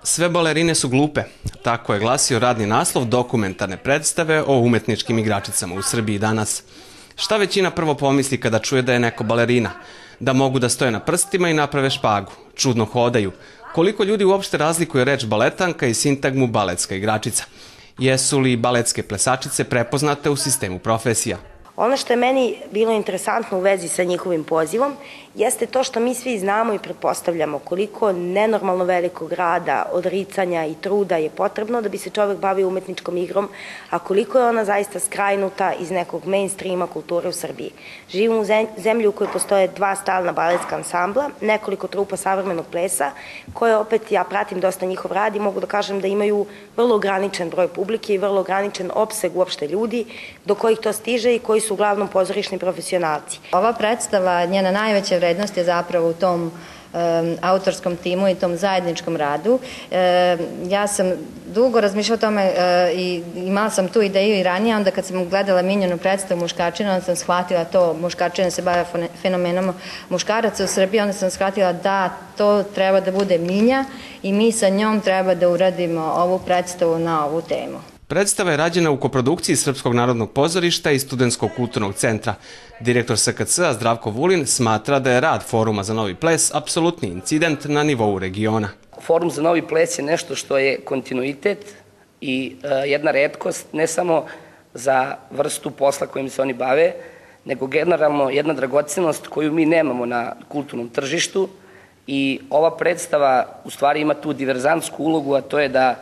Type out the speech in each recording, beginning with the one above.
Sve balerine su glupe, tako je glasio radni naslov dokumentarne predstave o umetničkim igračicama u Srbiji danas. Šta većina prvo pomisli kada čuje da je neko balerina? Da mogu da stoje na prstima i naprave špagu, čudno hodaju. Koliko ljudi uopšte razlikuje reč baletanka i sintagmu baletska igračica? Jesu li baletske plesačice prepoznate u sistemu profesija? Ono što je meni bilo interesantno u vezi sa njihovim pozivom jeste to što mi svi znamo i pretpostavljamo koliko nenormalno velikog rada, odricanja i truda je potrebno da bi se čovek bavio umetničkom igrom, a koliko je ona zaista skrajnuta iz nekog mainstreama kulture u Srbiji. Živimo u zemlji u kojoj postoje 2 stalna baletska ansambla, nekoliko trupa savremenog plesa, koje opet ja pratim dosta njihov rad i mogu da kažem da imaju vrlo ograničen broj publike i vrlo ograničen opseg uopšte ljudi do kojih to stiže i koji su uglavnom pozorišni profesionalci. Ova predstava, njena najveća vrednost je zapravo u tom autorskom timu i tom zajedničkom radu. Ja sam dugo razmišljala o tome i imala sam tu ideju i ranije, onda kad sam gledala Minjanu predstavu Muškarčina, onda sam shvatila to, Muškarčina se bavila fenomenom muškaraca u Srbiji, onda sam shvatila da to treba da bude Minja i mi sa njom treba da uradimo ovu predstavu na ovu temu. Predstava je rađena u koprodukciji Srpskog narodnog pozorišta i Studentskog kulturnog centra. Direktor SKC-a Zdravko Vulin smatra da je rad Foruma za novi ples apsolutni incident na nivou regiona. Forum za novi ples je nešto što je kontinuitet i jedna retkost, ne samo za vrstu posla kojim se oni bave, nego generalno jedna dragocenost koju mi nemamo na kulturnom tržištu i ova predstava u stvari ima tu diverzantsku ulogu, a to je da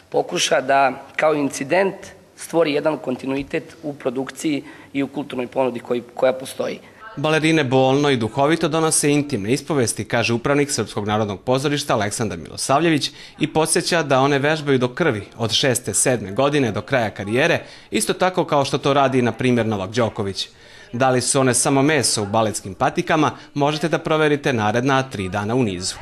pokuša da kao incident stvori jedan kontinuitet u produkciji i u kulturnoj ponudi koja postoji. Balerine bolno i duhovito donose intimne ispovesti, kaže upravnik Srpskog narodnog pozorišta Aleksandar Milosavljević i podsjeća da one vežbaju do krvi od 6. 7. godine do kraja karijere, isto tako kao što to radi na primjer Novak Đoković. Da li su one samo meso u baletskim patikama, možete da proverite naredna 3 dana u nizu.